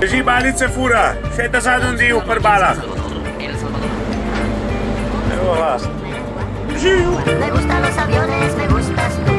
Regie, balitse fura. Zet eens uit een die per bala. Me gustan los aviones, me gustas tú.